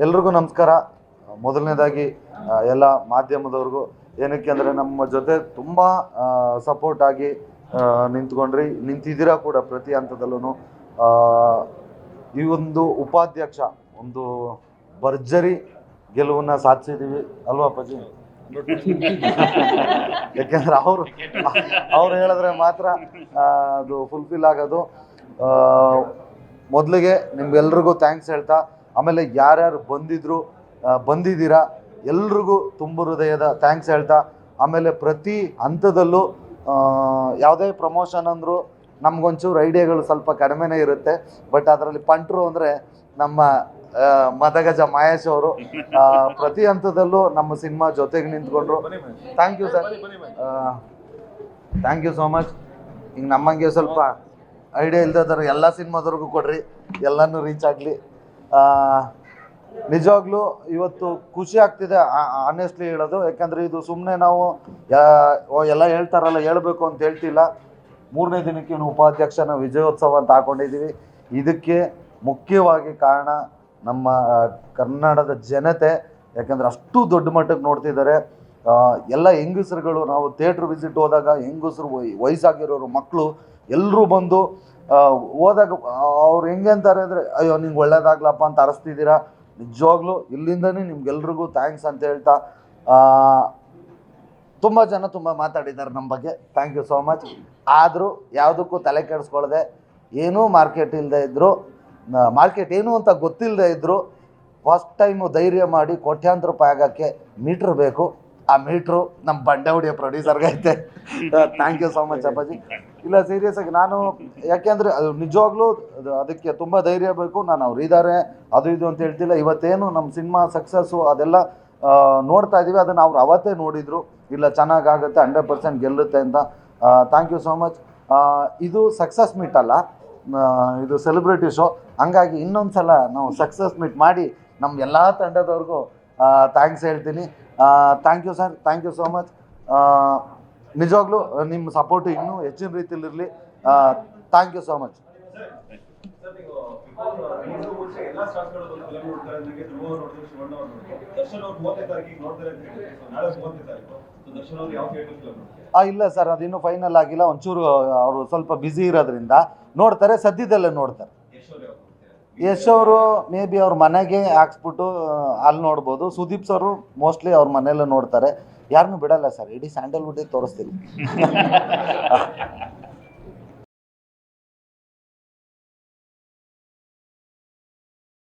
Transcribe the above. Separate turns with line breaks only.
ಎಲ್ರಿಗೂ ನಮಸ್ಕಾರ. ಮೊದಲನೇದಾಗಿ ಎಲ್ಲ ಮಾಧ್ಯಮದವ್ರಿಗೂ, ಏನಕ್ಕೆ ಅಂದರೆ ನಮ್ಮ ಜೊತೆ ತುಂಬ ಸಪೋರ್ಟ್ ಆಗಿ ನಿಂತಿದ್ದೀರಾ ಕೂಡ ಪ್ರತಿ ಹಂತದಲ್ಲೂ. ಈ ಒಂದು ಉಪಾಧ್ಯಕ್ಷ ಒಂದು ಭರ್ಜರಿ ಗೆಲುವನ್ನು ಸಾಧಿಸಿದ್ದೀವಿ ಅಲ್ವಾ ಅಪ್ಪಾಜಿ? ಯಾಕೆಂದರೆ ಅವ್ರು ಹೇಳಿದ್ರೆ ಮಾತ್ರ ಅದು ಫುಲ್ಫಿಲ್ ಆಗೋದು. ಮೊದಲಿಗೆ ನಿಮ್ಗೆಲ್ರಿಗೂ ಥ್ಯಾಂಕ್ಸ್ ಹೇಳ್ತಾ, ಆಮೇಲೆ ಯಾರ್ಯಾರು ಬಂದಿದ್ದೀರಾ ಎಲ್ರಿಗೂ ತುಂಬ ಹೃದಯದ ಥ್ಯಾಂಕ್ಸ್ ಹೇಳ್ತಾ, ಆಮೇಲೆ ಪ್ರತಿ ಹಂತದಲ್ಲೂ ಯಾವುದೇ ಪ್ರಮೋಷನ್ ಅಂದರೂ ನಮಗೊಂಚೂರು ಐಡಿಯಾಗಳು ಸ್ವಲ್ಪ ಕಡಿಮೆನೇ ಇರುತ್ತೆ. ಬಟ್ ಅದರಲ್ಲಿ ಪಂಟ್ರು ಅಂದರೆ ನಮ್ಮ ಮದಗಜ ಮಹೇಶ್ ಅವರು ಪ್ರತಿ ಹಂತದಲ್ಲೂ ನಮ್ಮ ಸಿನಿಮಾ ಜೊತೆಗೆ ನಿಂತ್ಕೊಂಡ್ರು. Thank you sir, thank you so much. ಹಿಂಗೆ ನಮ್ಮಂಗೆ ಸ್ವಲ್ಪ ಐಡಿಯಾ ಇಲ್ದಿದ್ದಾರೆ ಎಲ್ಲ ಸಿನಿಮಾದವ್ರಿಗೂ ಕೊಡ್ರಿ, ಎಲ್ಲನೂ ರೀಚ್ ಆಗಲಿ. ನಿಜವಾಗ್ಲೂ ಇವತ್ತು ಖುಷಿ ಆಗ್ತಿದೆ ಆನೆಸ್ಟ್ಲಿ ಹೇಳೋದು. ಯಾಕಂದರೆ ಇದು ಸುಮ್ಮನೆ ನಾವು ಎಲ್ಲ ಹೇಳ್ತಾರಲ್ಲ ಹೇಳಬೇಕು ಅಂತ ಹೇಳ್ತಿಲ್ಲ. 3ನೇ ದಿನಕ್ಕೆ ಉಪಾಧ್ಯಕ್ಷನ ವಿಜಯೋತ್ಸವ ಅಂತ ಹಾಕೊಂಡಿದ್ದೀವಿ. ಇದಕ್ಕೆ ಮುಖ್ಯವಾಗಿ ಕಾರಣ ನಮ್ಮ ಕನ್ನಡದ ಜನತೆ. ಯಾಕಂದರೆ ಅಷ್ಟು ದೊಡ್ಡ ಮಟ್ಟಕ್ಕೆ ನೋಡ್ತಿದ್ದಾರೆ. ಎಲ್ಲ ಹೆಂಗಸರುಗಳು, ನಾವು ಥಿಯೇಟ್ರ್ ವಿಸಿಟ್ ಹೋದಾಗ ಹೆಂಗಸರು, ವಯಸ್ಸಾಗಿರೋರು, ಮಕ್ಕಳು ಎಲ್ಲರೂ ಬಂದು ಹೋದಾಗ ಅವ್ರು ಹೆಂಗೆ ಅಂತಾರೆ ಅಂದರೆ, ಅಯ್ಯೋ ನಿಂಗೆ ಒಳ್ಳೇದಾಗ್ಲಪ್ಪ ಅಂತ ಅರಸ್ತಿದ್ದೀರಾ. ನಿಜವಾಗ್ಲೂ ಇಲ್ಲಿಂದನೇ ನಿಮ್ಗೆಲ್ರಿಗೂ ಥ್ಯಾಂಕ್ಸ್ ಅಂತ ಹೇಳ್ತಾ, ತುಂಬ ಜನ ತುಂಬ ಮಾತಾಡಿದ್ದಾರೆ ನಮ್ಮ ಬಗ್ಗೆ. Thank you so much. ಆದರೂ ಯಾವುದಕ್ಕೂ ತಲೆ ಕೆಡಿಸ್ಕೊಳ್ಳದೆ, ಏನೂ ಮಾರ್ಕೆಟ್ ಇಲ್ಲದೆ ಇದ್ದರು, ಮಾರ್ಕೆಟ್ ಏನು ಅಂತ ಗೊತ್ತಿಲ್ಲದೆ ಇದ್ದರು, ಫಸ್ಟ್ ಟೈಮು ಧೈರ್ಯ ಮಾಡಿ ಕೋಟ್ಯಾಂತರ ರೂಪಾಯಿ ಆಗೋಕ್ಕೆ ಮೀಟ್ರ್ ಬೇಕು. ಆ ಮೀಟ್ರು ನಮ್ಮ ಬಂಡೆ ಹೊಡಿಯೋ ಪ್ರೊಡ್ಯೂಸರ್ಗೆ ಐತೆ. ಥ್ಯಾಂಕ್ ಯು ಸೋ ಮಚ್ ಅಪ್ಪಾಜಿ. ಇಲ್ಲ, ಸೀರಿಯಸ್ ಆಗಿ ನಾನು, ಯಾಕೆಂದರೆ ಅದು ನಿಜವಾಗ್ಲೂ ಅದಕ್ಕೆ ತುಂಬ ಧೈರ್ಯ ಬೇಕು. ನಾನು ಅವ್ರು ಇದ್ದಾರೆ ಅದು ಇದು ಅಂತ ಹೇಳ್ತಿಲ್ಲ. ಇವತ್ತೇನು ನಮ್ಮ ಸಿನಿಮಾ ಸಕ್ಸಸ್ಸು ಅದೆಲ್ಲ ನೋಡ್ತಾ ಇದ್ದೀವಿ, ಅದನ್ನು ಅವ್ರು ಅವತ್ತೇ ನೋಡಿದರು. ಇಲ್ಲ, ಚೆನ್ನಾಗಾಗುತ್ತೆ, 100% ಗೆಲ್ಲುತ್ತೆ ಅಂತ. Thank you so much. ಇದು ಸಕ್ಸಸ್ ಮೀಟ್ ಅಲ್ಲ, ಇದು ಸೆಲೆಬ್ರಿಟಿ ಶೋ. ಹಂಗಾಗಿ ಇನ್ನೊಂದು ಸಲ ನಾವು ಸಕ್ಸಸ್ ಮೀಟ್ ಮಾಡಿ ನಮ್ಮ ಎಲ್ಲ ತಂಡದವ್ರಿಗೂ ಥ್ಯಾಂಕ್ಸ್ ಹೇಳ್ತೀನಿ. Thank you sir, thank you so much. ನಿಜವಾಗ್ಲೂ ನಿಮ್ಮ ಸಪೋರ್ಟು ಇನ್ನೂ ಹೆಚ್ಚಿನ ರೀತಿಯಲ್ಲಿರಲಿ. Thank you so much. ಇಲ್ಲ ಸರ್, ಅದಿನ್ನೂ ಫೈನಲ್ ಆಗಿಲ್ಲ. ಒಂಚೂರು ಅವರು ಸ್ವಲ್ಪ ಬ್ಯುಸಿ ಇರೋದ್ರಿಂದ ನೋಡ್ತಾರೆ, ಸದ್ಯದಲ್ಲೇ ನೋಡ್ತಾರೆ. ಯಶ್ ಅವರು ಮೇ ಬಿ ಅವ್ರ ಮನೆಗೆ ಹಾಕ್ಸ್ಬಿಟ್ಟು ಅಲ್ಲಿ ನೋಡ್ಬೋದು. ಸುದೀಪ್ ಸರು ಮೋಸ್ಟ್ಲಿ ಅವ್ರ ಮನೆಯಲ್ಲೇ ನೋಡ್ತಾರೆ. ಯಾರನ್ನೂ ಬಿಡಲ್ಲ ಸರ್, ಇಡೀ ಸ್ಯಾಂಡಲ್ವುಡ್ಡಿಗೆ ತೋರಿಸ್ತೀವಿ.